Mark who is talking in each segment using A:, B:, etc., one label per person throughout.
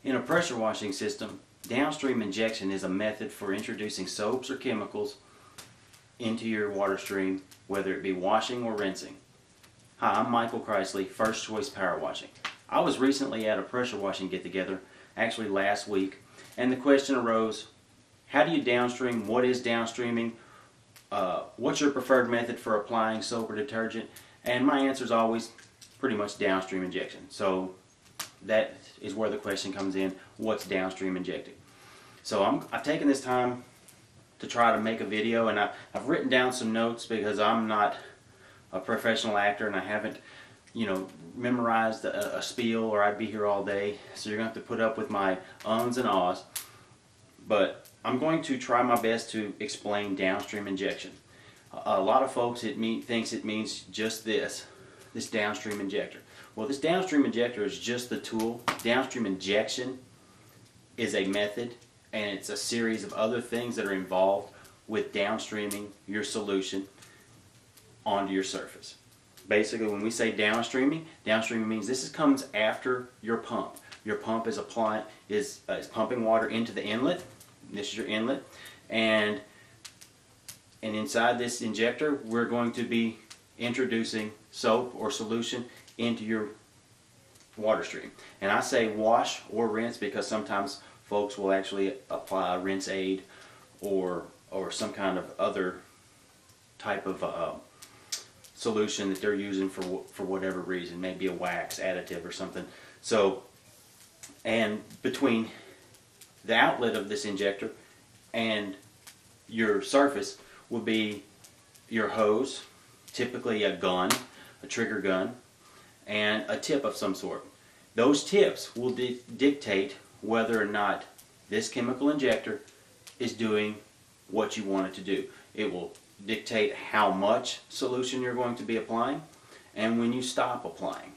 A: In a pressure washing system, downstream injection is a method for introducing soaps or chemicals into your water stream, whether it be washing or rinsing. Hi, I'm Michael Chrisley, First Choice Power Washing. I was recently at a pressure washing get-together, actually last week, and the question arose, how do you downstream? What is downstreaming? What's your preferred method for applying soap or detergent? And my answer is always pretty much downstream injection. So that is where the question comes in, what's downstream injecting? So I've taken this time to try to make a video, and I've written down some notes because I'm not a professional actor and I haven't, memorized a spiel, or I'd be here all day. So you're going to have to put up with my ums and ahs. But I'm going to try my best to explain downstream injection. A lot of folks thinks it means just this downstream injector. Well, this downstream injector is just the tool. Downstream injection is a method, and it's a series of other things that are involved with downstreaming your solution onto your surface. Basically, when we say downstreaming means this comes after your pump. Your pump is pumping water into the inlet. This is your inlet, and inside this injector, we're going to be introducing soap or solution into your water stream. And I say wash or rinse because sometimes folks will actually apply a rinse aid or some kind of other type of solution that they're using for whatever reason, maybe a wax additive or something. So, and between the outlet of this injector and your surface would be your hose, typically a gun, a trigger gun, and a tip of some sort. Those tips will dictate whether or not this chemical injector is doing what you want it to do. It will dictate how much solution you're going to be applying and when you stop applying.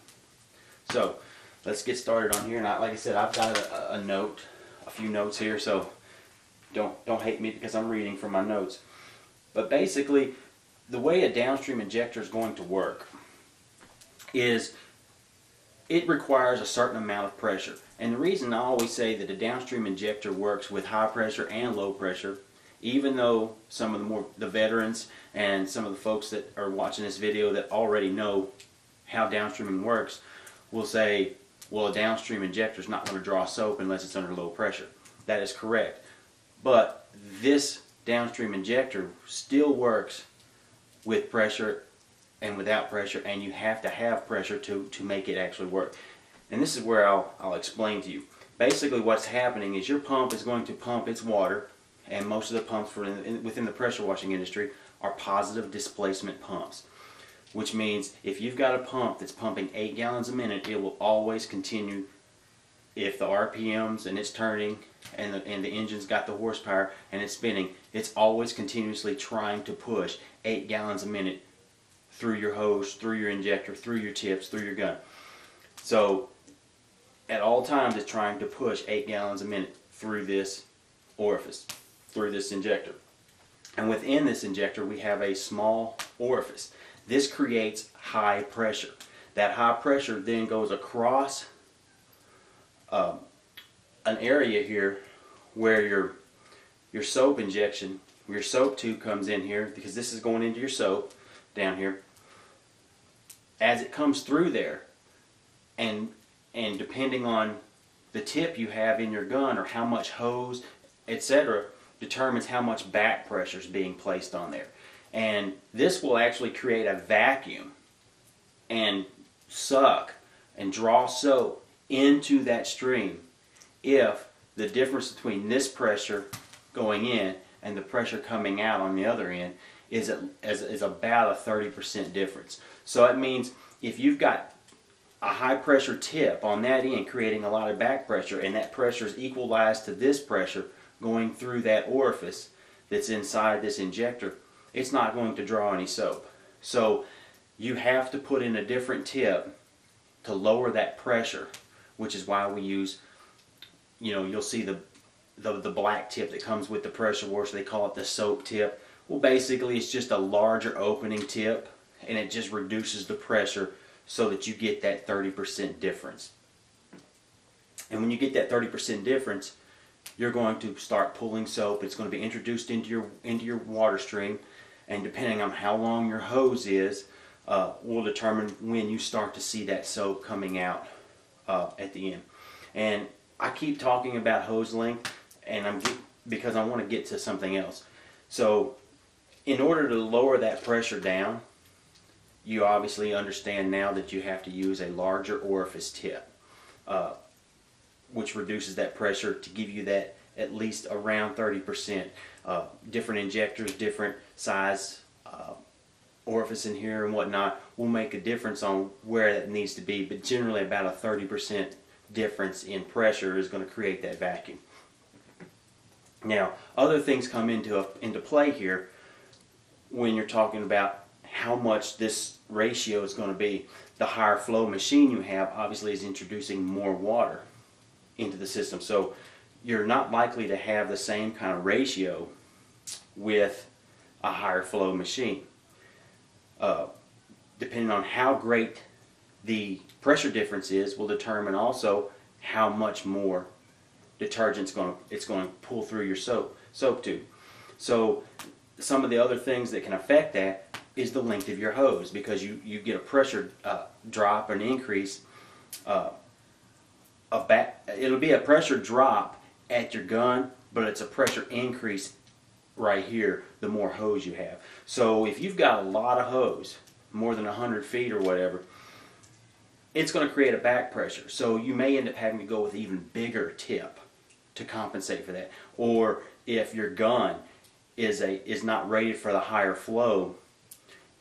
A: So let's get started on here. And like I said, I've got a few notes here, so don't hate me because I'm reading from my notes. But basically, the way a downstream injector is going to work is it requires a certain amount of pressure. And the reason I always say that a downstream injector works with high pressure and low pressure, even though some of the veterans and some of the folks that are watching this video that already know how downstreaming works will say, well, a downstream injector is not going to draw soap unless it's under low pressure. That is correct. But this downstream injector still works with pressure and without pressure, and you have to have pressure to make it actually work. And this is where I'll explain to you. Basically what's happening is your pump is going to pump its water, and most of the pumps within the pressure washing industry are positive displacement pumps. Which means if you've got a pump that's pumping 8 gallons a minute, it will always continue, if the RPMs and it's turning and the engine's got the horsepower and it's spinning, it's always continuously trying to push 8 gallons a minute through your hose, through your injector, through your tips, through your gun. So at all times it's trying to push 8 gallons a minute through this orifice, through this injector. And within this injector we have a small orifice. This creates high pressure. That high pressure then goes across an area here where your soap injection, your soap tube comes in here, because this is going into your soap down here. As it comes through there, and depending on the tip you have in your gun or how much hose, etc., determines how much back pressure is being placed on there. And this will actually create a vacuum and suck and draw soap into that stream if the difference between this pressure going in and the pressure coming out on the other end is about a 30% difference. So it means if you've got a high pressure tip on that end creating a lot of back pressure, and that pressure is equalized to this pressure going through that orifice that's inside this injector, it's not going to draw any soap. So you have to put in a different tip to lower that pressure, which is why we use, you'll see the black tip that comes with the pressure washer. They call it the soap tip. Well, basically it's just a larger opening tip, and it just reduces the pressure so that you get that 30% difference. And when you get that 30% difference, you're going to start pulling soap. It's going to be introduced into your water stream, and depending on how long your hose is, will determine when you start to see that soap coming out at the end. And I keep talking about hose length, and because I want to get to something else. So in order to lower that pressure down, you obviously understand now that you have to use a larger orifice tip, which reduces that pressure to give you that at least around 30%. Different injectors, different size orifice in here and whatnot will make a difference on where that needs to be, but generally about a 30% difference in pressure is going to create that vacuum. Now, other things come into play here when you're talking about how much this ratio is going to be. The higher flow machine you have obviously is introducing more water into the system, so you're not likely to have the same kind of ratio with a higher flow machine. Depending on how great the pressure difference is will determine also how much more detergent's going to pull through your soap tube. So some of the other things that can affect that is the length of your hose, because you get a pressure drop, an increase. It'll be a pressure drop at your gun, but it's a pressure increase right here the more hose you have. So if you've got a lot of hose, more than 100 feet or whatever, it's going to create a back pressure. So you may end up having to go with even bigger tip to compensate for that. Or if your gun is not rated for the higher flow,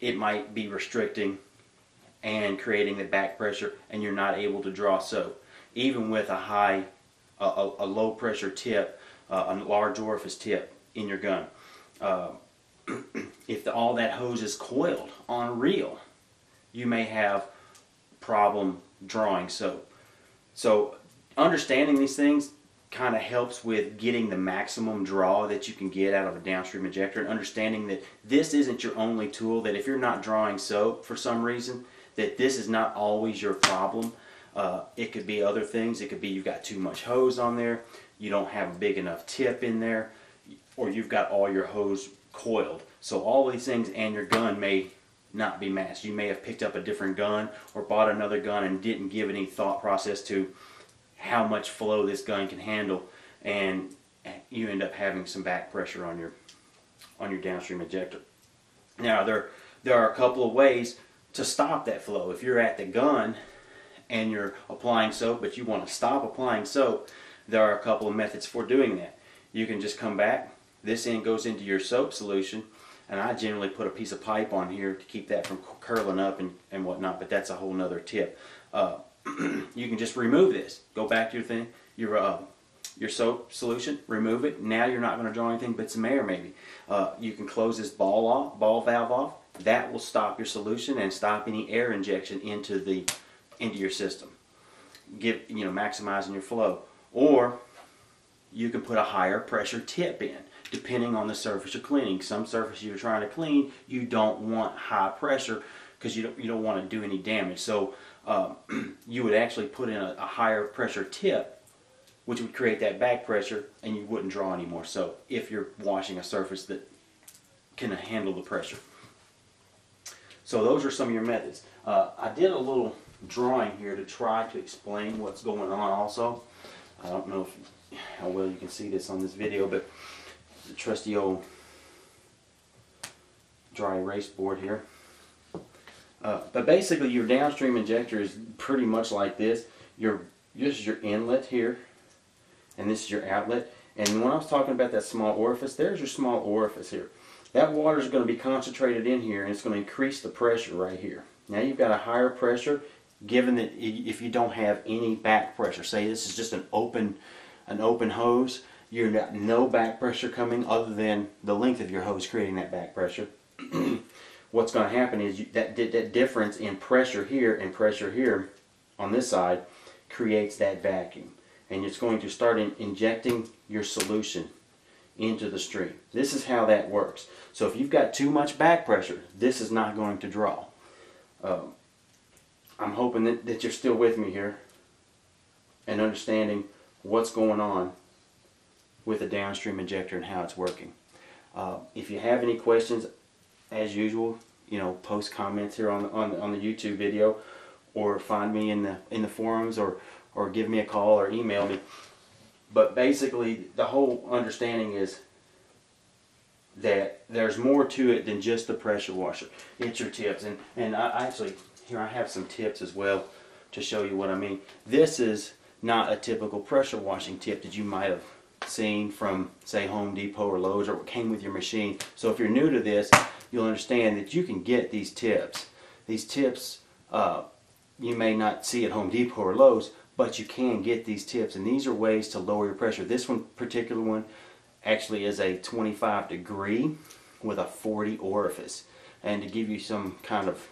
A: it might be restricting and creating the back pressure, and you're not able to draw soap. Even with a low pressure tip, a large orifice tip in your gun. If all that hose is coiled on reel, you may have problem drawing soap. So understanding these things kind of helps with getting the maximum draw that you can get out of a downstream injector, and understanding that this isn't your only tool, that if you're not drawing soap for some reason, that this is not always your problem. It could be other things. It could be you've got too much hose on there, you don't have a big enough tip in there, or you've got all your hose coiled. So all these things and your gun may not be matched. You may have picked up a different gun or bought another gun and didn't give any thought process to how much flow this gun can handle, and you end up having some back pressure on your downstream injector. Now there are a couple of ways to stop that flow. If you're at the gun and you're applying soap but you want to stop applying soap, there are a couple of methods for doing that. You can just come back, this end goes into your soap solution, and I generally put a piece of pipe on here to keep that from curling up and whatnot, but that's a whole nother tip. You can just remove this, go back to your thing, your soap solution, remove it. Now you're not going to draw anything but some air maybe. You can close this ball valve off. That will stop your solution and stop any air injection into your system, maximizing your flow. Or you can put a higher pressure tip in, depending on the surface you're cleaning. Some surface you're trying to clean, you don't want high pressure because you don't want to do any damage. So you would actually put in a higher pressure tip, which would create that back pressure, and you wouldn't draw anymore. So if you're washing a surface that can handle the pressure. So those are some of your methods. I did a little drawing here to try to explain what's going on also. I don't know how well you can see this on this video, but the trusty old dry erase board here. But basically your downstream injector is pretty much like this. This is your inlet here, and this is your outlet. And when I was talking about that small orifice, there's your small orifice here. That water is going to be concentrated in here, and it's going to increase the pressure right here. Now you've got a higher pressure, given that if you don't have any back pressure, say this is just an open hose, you've got no back pressure coming other than the length of your hose creating that back pressure. What's going to happen is that difference in pressure here and pressure here on this side creates that vacuum, and it's going to start injecting your solution into the stream. This is how that works. So if you've got too much back pressure, this is not going to draw. I'm hoping that you're still with me here. and understanding what's going on with the Downstream Injector and how it's working. If you have any questions, as usual, post comments here on the YouTube video, or find me in the forums, or give me a call or email me. But basically, the whole understanding is that there's more to it than just the pressure washer. It's your tips, and I actually, here I have some tips as well to show you what I mean. This is not a typical pressure washing tip that you might have seen from, say, Home Depot or Lowe's, or what came with your machine. So if you're new to this, you'll understand that you can get these tips. These tips you may not see at Home Depot or Lowe's, but you can get these tips, and these are ways to lower your pressure. This particular one actually is a 25 degree with a 40 orifice. And to give you some kind of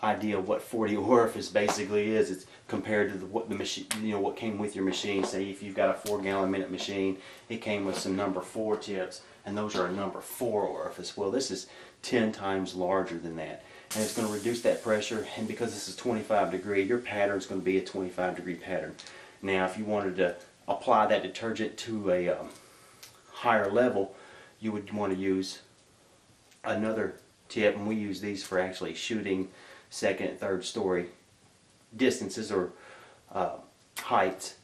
A: idea of what 40 orifice basically is, it's compared to what the machine, what came with your machine. Say if you've got a 4-gallon-minute machine, it came with some number 4 tips, and those are a number 4 orifice. Well, this is 10 times larger than that, and it's going to reduce that pressure. And because this is 25 degree, your pattern is going to be a 25 degree pattern. Now, if you wanted to apply that detergent to a higher level, you would want to use another tip, and we use these for actually shooting second and third story distances or heights,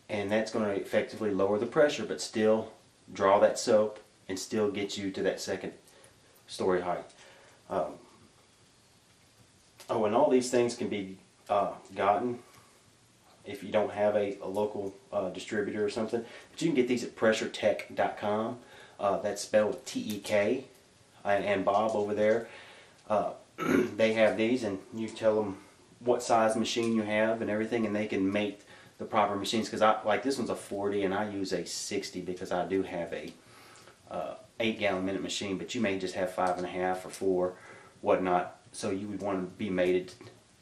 A: and that's going to effectively lower the pressure but still draw that soap and still get you to that second story height. Oh, and all these things can be gotten if you don't have a local distributor or something, but you can get these at pressuretech.com. That's spelled T-E-K, and Bob over there, they have these, and you tell them what size machine you have and everything, and they can make the proper machines. Because like this one's a 40 and I use a 60 because I do have a 8-gallon-minute machine, but you may just have 5.5 or 4, whatnot, so you would want to be mated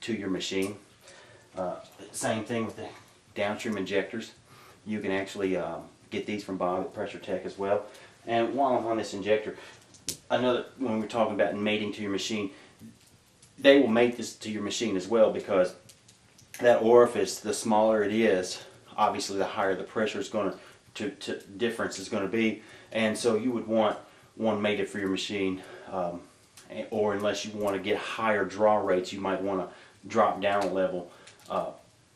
A: to your machine. Same thing with the Downstream injectors. You can actually get these from Bob at Pressure Tech as well. And while I'm on this injector, when we're talking about mating to your machine, they will mate this to your machine as well, because that orifice, the smaller it is, obviously the higher the pressure is going to difference is going to be, and so you would want one mated for your machine, or unless you want to get higher draw rates, you might want to drop down a level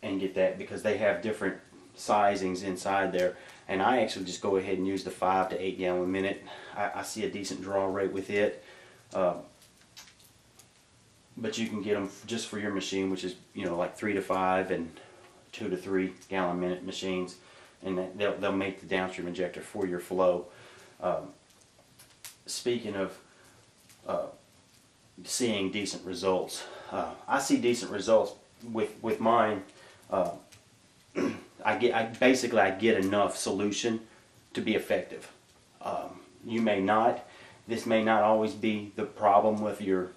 A: and get that, because they have different sizings inside there. And I actually just go ahead and use the 5 to 8 gallon a minute. I see a decent draw rate with it. But you can get them just for your machine, which is like 3 to 5 and 2 to 3 gallon a minute machines, and they'll make the Downstream Injector for your flow. Speaking of seeing decent results, I see decent results with mine. I get enough solution to be effective. You may not. This may not always be the problem with your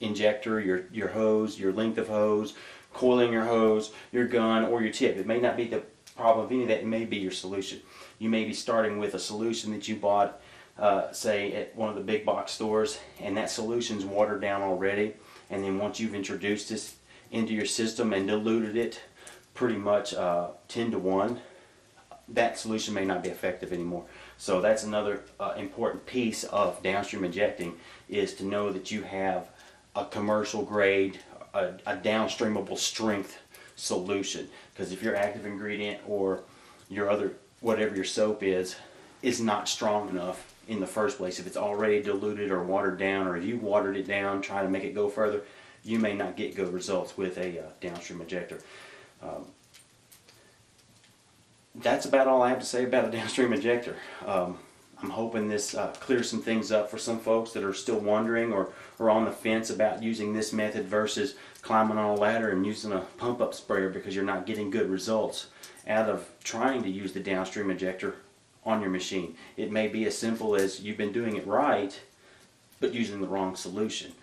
A: injector, your hose, your length of hose, coiling your hose, your gun, or your tip. It may not be the problem of any of that. It may be your solution. You may be starting with a solution that you bought, say, at one of the big box stores, and that solution's watered down already. And then once you've introduced this into your system and diluted it pretty much 10 to 1, that solution may not be effective anymore. So that's another important piece of downstream injecting, is to know that you have a commercial grade, a downstreamable strength solution. Because if your active ingredient or your whatever your soap is not strong enough in the first place, if it's already diluted or watered down, or if you watered it down trying to make it go further, you may not get good results with a downstream injector. That's about all I have to say about a downstream injector. I'm hoping this clears some things up for some folks that are still wondering or on the fence about using this method versus climbing on a ladder and using a pump-up sprayer, because you're not getting good results out of trying to use the downstream injector on your machine. It may be as simple as you've been doing it right, but using the wrong solution.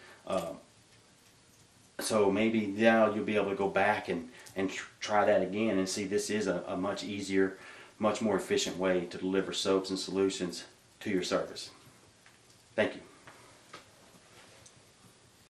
A: So maybe now you'll be able to go back and try that again and see this is a much easier, much more efficient way to deliver soaps and solutions to your service. Thank you.